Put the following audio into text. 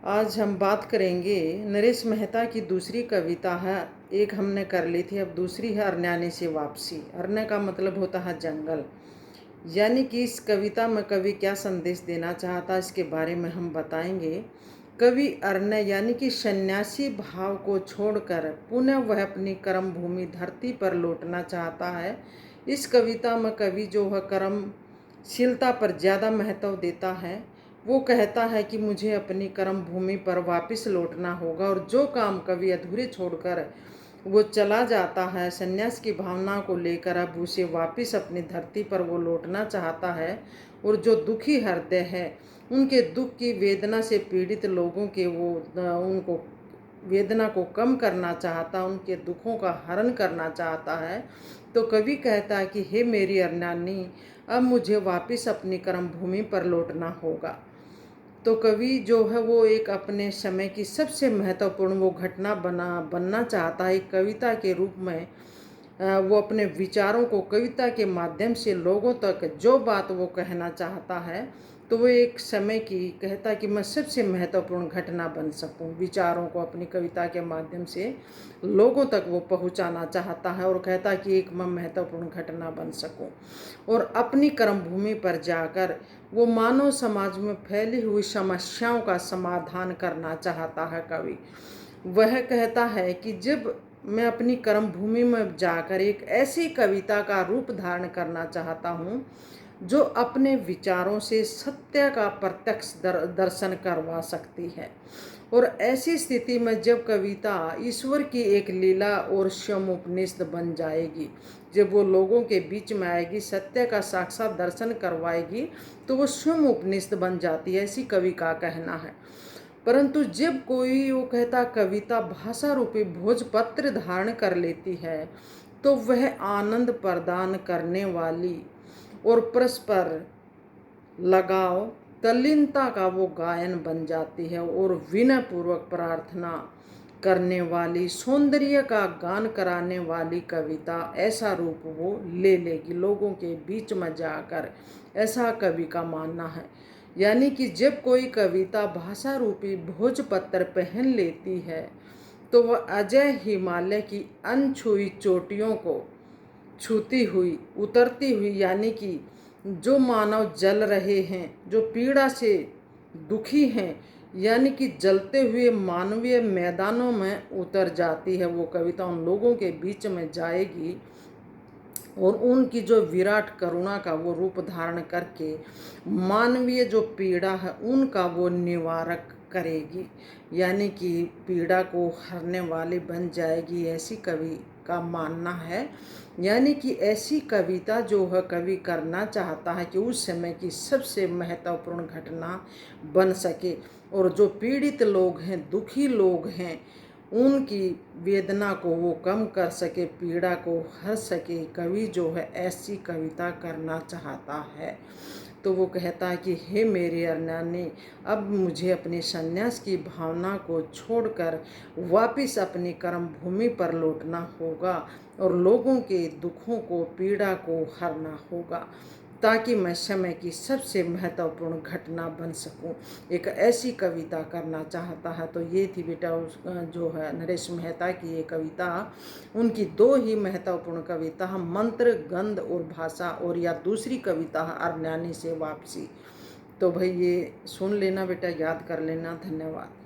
आज हम बात करेंगे नरेश मेहता की दूसरी कविता है। एक हमने कर ली थी, अब दूसरी है अरण्यानी से वापसी। अरण्य का मतलब होता है जंगल। यानी कि इस कविता में कवि क्या संदेश देना चाहता है, इसके बारे में हम बताएंगे। कवि अरण्य यानी कि सन्यासी भाव को छोड़कर पुनः वह अपनी कर्म भूमि धरती पर लौटना चाहता है। इस कविता में कवि जो है कर्मशीलता पर ज़्यादा महत्व देता है। वो कहता है कि मुझे अपनी कर्म भूमि पर वापस लौटना होगा, और जो काम कवि अधूरे छोड़कर वो चला जाता है संन्यास की भावना को लेकर, अब उसे वापस अपनी धरती पर वो लौटना चाहता है। और जो दुखी हृदय है, उनके दुख की वेदना से पीड़ित लोगों के वो उनको वेदना को कम करना चाहता, उनके दुखों का हरण करना चाहता है। तो कवि कहता है कि हे मेरी अरण्यानी, अब मुझे वापस अपनी कर्म भूमि पर लौटना होगा। तो कवि जो है वो एक अपने समय की सबसे महत्वपूर्ण वो घटना बनना चाहता है। एक कविता के रूप में वो अपने विचारों को कविता के माध्यम से लोगों तक जो बात वो कहना चाहता है, तो वो एक समय की कहता है कि मैं सबसे महत्वपूर्ण घटना बन सकूं। विचारों को अपनी कविता के माध्यम से लोगों तक वो पहुंचाना चाहता है, और कहता है कि एक मैं महत्वपूर्ण घटना बन सकूं। और अपनी कर्मभूमि पर जाकर वो मानव समाज में फैली हुई समस्याओं का समाधान करना चाहता है कवि। वह कहता है कि जब मैं अपनी कर्म भूमि में जाकर एक ऐसी कविता का रूप धारण करना चाहता हूँ जो अपने विचारों से सत्य का प्रत्यक्ष दर्शन करवा सकती है। और ऐसी स्थिति में जब कविता ईश्वर की एक लीला और स्वयं बन जाएगी, जब वो लोगों के बीच में आएगी, सत्य का साक्षात दर्शन करवाएगी, तो वो स्वयं उपनिषद बन जाती है, ऐसी कवि का कहना है। परंतु जब कोई वो कहता कविता भाषा रूपी भोजपत्र धारण कर लेती है, तो वह आनंद प्रदान करने वाली और परस्पर लगाव तल्लीनता का वो गायन बन जाती है, और विनय पूर्वक प्रार्थना करने वाली, सौंदर्य का गान कराने वाली कविता ऐसा रूप वो ले लेगी लोगों के बीच में जाकर, ऐसा कवि का मानना है। यानी कि जब कोई कविता भाषा रूपी भोजपत्र पहन लेती है, तो वह अजय हिमालय की अनछुई चोटियों को छूती हुई उतरती हुई, यानी कि जो मानव जल रहे हैं, जो पीड़ा से दुखी हैं, यानी कि जलते हुए मानवीय मैदानों में उतर जाती है। वो कविता उन लोगों के बीच में जाएगी और उनकी जो विराट करुणा का वो रूप धारण करके मानवीय जो पीड़ा है उनका वो निवारक करेगी, यानी कि पीड़ा को हरने वाली बन जाएगी, ऐसी कवि का मानना है। यानी कि ऐसी कविता जो है कवि करना चाहता है कि उस समय की सबसे महत्वपूर्ण घटना बन सके, और जो पीड़ित लोग हैं, दुखी लोग हैं, उनकी वेदना को वो कम कर सके, पीड़ा को हर सके। कवि जो है ऐसी कविता करना चाहता है। तो वो कहता है कि हे मेरे अरण्यानी, अब मुझे अपने संन्यास की भावना को छोड़कर वापस अपनी कर्म भूमि पर लौटना होगा, और लोगों के दुखों को, पीड़ा को हरना होगा, ताकि मैं समय की सबसे महत्वपूर्ण घटना बन सकूं। एक ऐसी कविता करना चाहता है। तो ये थी बेटा जो है नरेश मेहता की ये कविता। उनकी दो ही महत्वपूर्ण कविता है, मंत्र, गंध और भाषा, और या दूसरी कविता है अरण्यानी से वापसी। तो भाई ये सुन लेना बेटा, याद कर लेना। धन्यवाद।